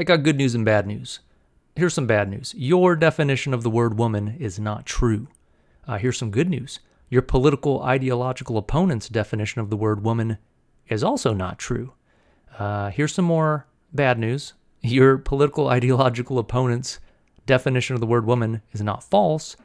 I got good news and bad news. Here's some bad news. Your definition of the word woman is not true. Here's some good news. Your political ideological opponent's definition of the word woman is also not true. Here's some more bad news. Your political ideological opponent's definition of the word woman is not false.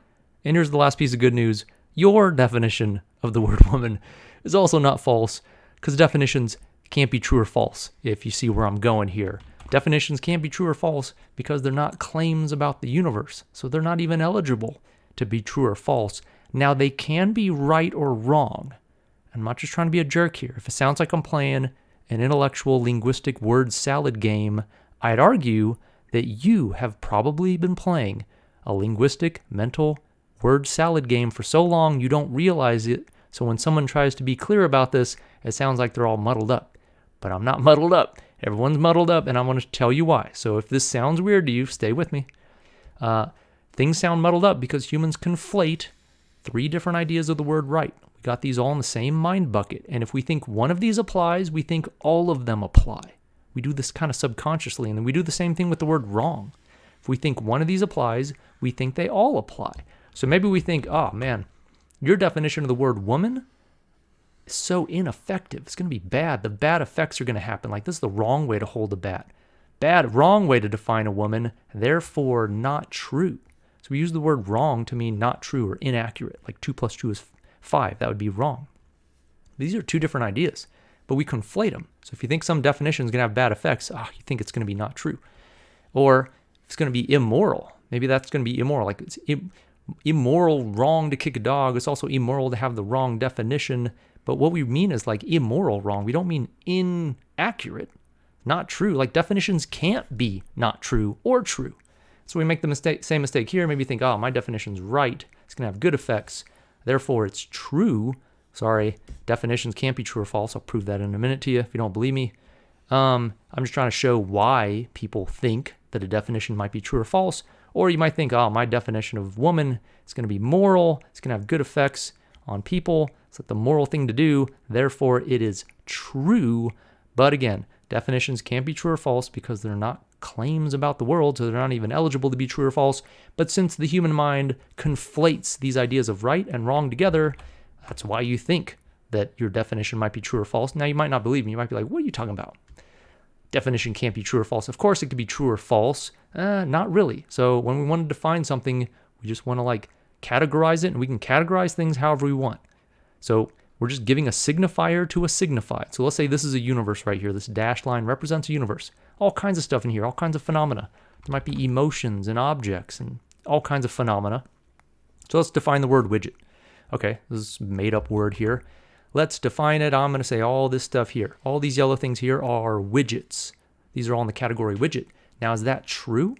And here's the last piece of good news. Your definition of the word woman is also not false, because definitions can't be true or false, if you see where I'm going here. Definitions can't be true or false because they're not claims about the universe, so they're not even eligible to be true or false. Now, they can be right or wrong. I'm not just trying to be a jerk here. If it sounds like I'm playing an intellectual linguistic word salad game, I'd argue that you have probably been playing a linguistic mental word salad game for so long you don't realize it. So when someone tries to be clear about this, it sounds like they're all muddled up. But I'm not muddled up. Everyone's muddled up, and I want to tell you why. So if this sounds weird to you, stay with me. Things sound muddled up because humans conflate three different ideas of the word right. We got these all in the same mind bucket. And if we think one of these applies, we think all of them apply. We do this kind of subconsciously, and then we do the same thing with the word wrong. If we think one of these applies, we think they all apply. So maybe we think, oh man, your definition of the word woman is so ineffective. It's going to be bad. The bad effects are going to happen. Like, this is the wrong way to hold a bat. Wrong way to define a woman, therefore not true. So we use the word wrong to mean not true or inaccurate. Like 2 plus 2 is 5. That would be wrong. These are two different ideas, but we conflate them. So if you think some definition is going to have bad effects, you think it's going to be not true. Or if it's going to be immoral, maybe that's going to be immoral. Like, it's immoral, wrong to kick a dog. It's also immoral to have the wrong definition. But what we mean is like immoral wrong. We don't mean inaccurate, not true. Like, definitions can't be not true or true. So we make the same mistake here. Maybe think, my definition's right. It's going to have good effects. Therefore, it's true. Sorry, definitions can't be true or false. I'll prove that in a minute to you if you don't believe me. I'm just trying to show why people think that a definition might be true or false. Or you might think, my definition of woman is going to be moral. It's going to have good effects on people. It's like the moral thing to do. Therefore, it is true. But again, definitions can't be true or false because they're not claims about the world, so they're not even eligible to be true or false. But since the human mind conflates these ideas of right and wrong together, that's why you think that your definition might be true or false. Now, you might not believe me. You might be like, what are you talking about? Definition can't be true or false. Of course, it could be true or false. Not really. So when we want to define something, we just want to categorize it, and we can categorize things however we want. So we're just giving a signifier to a signified. So let's say this is a universe right here. This dashed line represents a universe. All kinds of stuff in here, all kinds of phenomena. There might be emotions and objects and all kinds of phenomena. So let's define the word widget. Okay, this is a made-up word here. Let's define it. I'm going to say all this stuff here. All these yellow things here are widgets. These are all in the category widget. Now, is that true?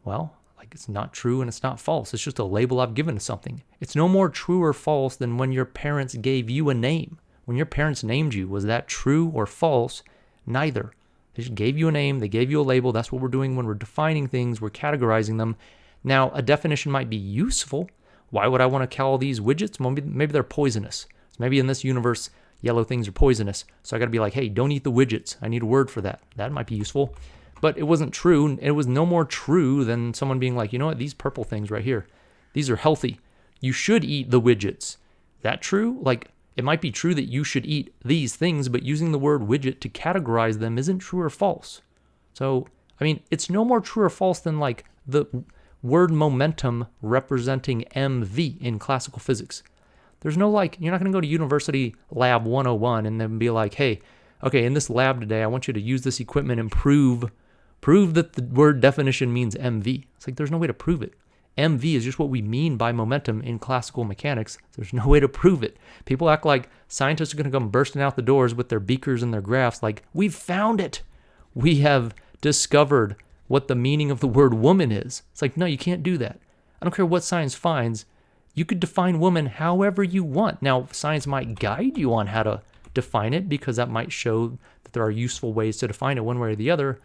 Well, it's not true and it's not false. It's just a label I've given to something. It's no more true or false than when your parents gave you a name. When your parents named you, was that true or false? Neither. They just gave you a name. They gave you a label. That's what we're doing when we're defining things. We're categorizing them. Now, a definition might be useful. Why would I want to call these widgets? Maybe they're poisonous. So maybe in this universe, yellow things are poisonous. So I got to be like, hey, don't eat the widgets. I need a word for that. That might be useful. But it wasn't true. It was no more true than someone being like, you know what, these purple things right here, these are healthy. You should eat the widgets. Is that true? It might be true that you should eat these things, but using the word widget to categorize them isn't true or false. So, it's no more true or false than the word momentum representing mv in classical physics. There's no you're not going to go to University Lab 101 and then be like, hey, okay, in this lab today, I want you to use this equipment and prove that the word definition means mv. It's there's no way to prove it. mv is just what we mean by momentum in classical mechanics. There's no way to prove it. People act like scientists are going to come bursting out the doors with their beakers and their graphs we've found it. We have discovered what the meaning of the word woman is. It's no, you can't do that. I don't care what science finds. You could define woman however you want. Now, science might guide you on how to define it because that might show that there are useful ways to define it one way or the other.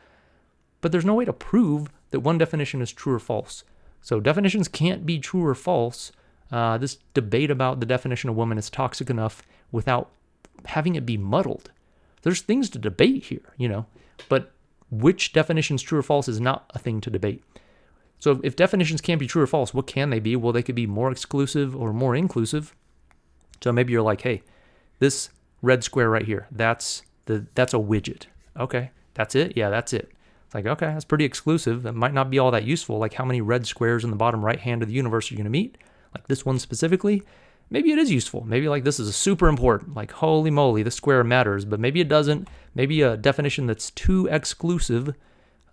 But there's no way to prove that one definition is true or false. So definitions can't be true or false. This debate about the definition of woman is toxic enough without having it be muddled. There's things to debate here, but which definition is true or false is not a thing to debate. So if definitions can't be true or false, what can they be? Well, they could be more exclusive or more inclusive. So maybe you're like, hey, this red square right here, that's a widget. Okay, that's it? Yeah, that's it. It's like, okay, that's pretty exclusive. It might not be all that useful. Like how many red squares in the bottom right hand of the universe are you going to meet? Like this one specifically? Maybe it is useful. Maybe like this is super important. Like, holy moly, this square matters. But maybe it doesn't. Maybe a definition that's too exclusive,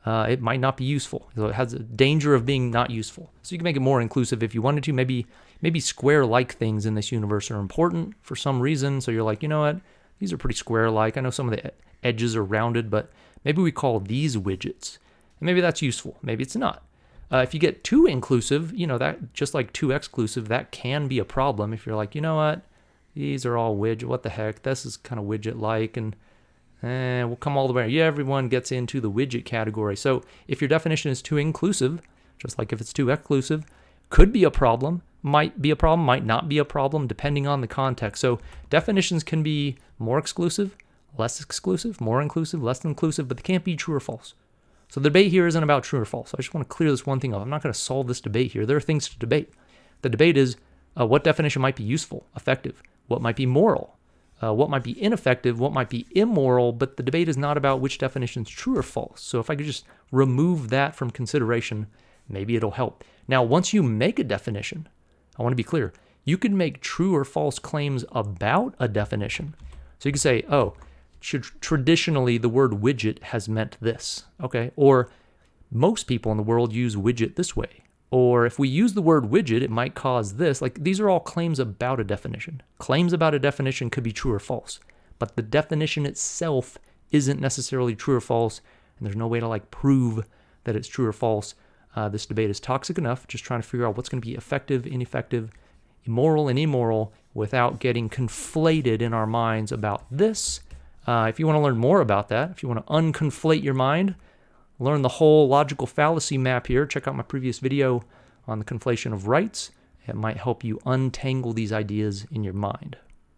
it might not be useful. So it has a danger of being not useful. So you can make it more inclusive if you wanted to. Maybe square-like things in this universe are important for some reason. So you're like, you know what? These are pretty square-like. I know some of the edges are rounded, but maybe we call these widgets. And maybe that's useful. Maybe it's not. If you get too inclusive, that just like too exclusive, that can be a problem. If you're like, you know what? These are all widget. What the heck? This is kind of widget-like, and we'll come all the way. Yeah, everyone gets into the widget category. So if your definition is too inclusive, just like if it's too exclusive, could be a problem, might be a problem, might not be a problem, depending on the context. So definitions can be more exclusive, less exclusive, more inclusive, less inclusive, but they can't be true or false. So the debate here isn't about true or false. I just want to clear this one thing up. I'm not going to solve this debate here. There are things to debate. The debate is what definition might be useful, effective, what might be moral, what might be ineffective, what might be immoral, but the debate is not about which definition is true or false. So if I could just remove that from consideration, maybe it'll help. Now, once you make a definition, I want to be clear, you can make true or false claims about a definition. So you can say, oh, traditionally the word widget has meant this, okay? Or most people in the world use widget this way. Or if we use the word widget, it might cause this. Like these are all claims about a definition. Claims about a definition could be true or false, but the definition itself isn't necessarily true or false, and there's no way to like prove that it's true or false. This debate is toxic enough, just trying to figure out what's going to be effective, ineffective, immoral, and immoral without getting conflated in our minds about this. If you want to learn more about that, if you want to unconflate your mind, learn the whole logical fallacy map here, check out my previous video on the conflation of rights. It might help you untangle these ideas in your mind.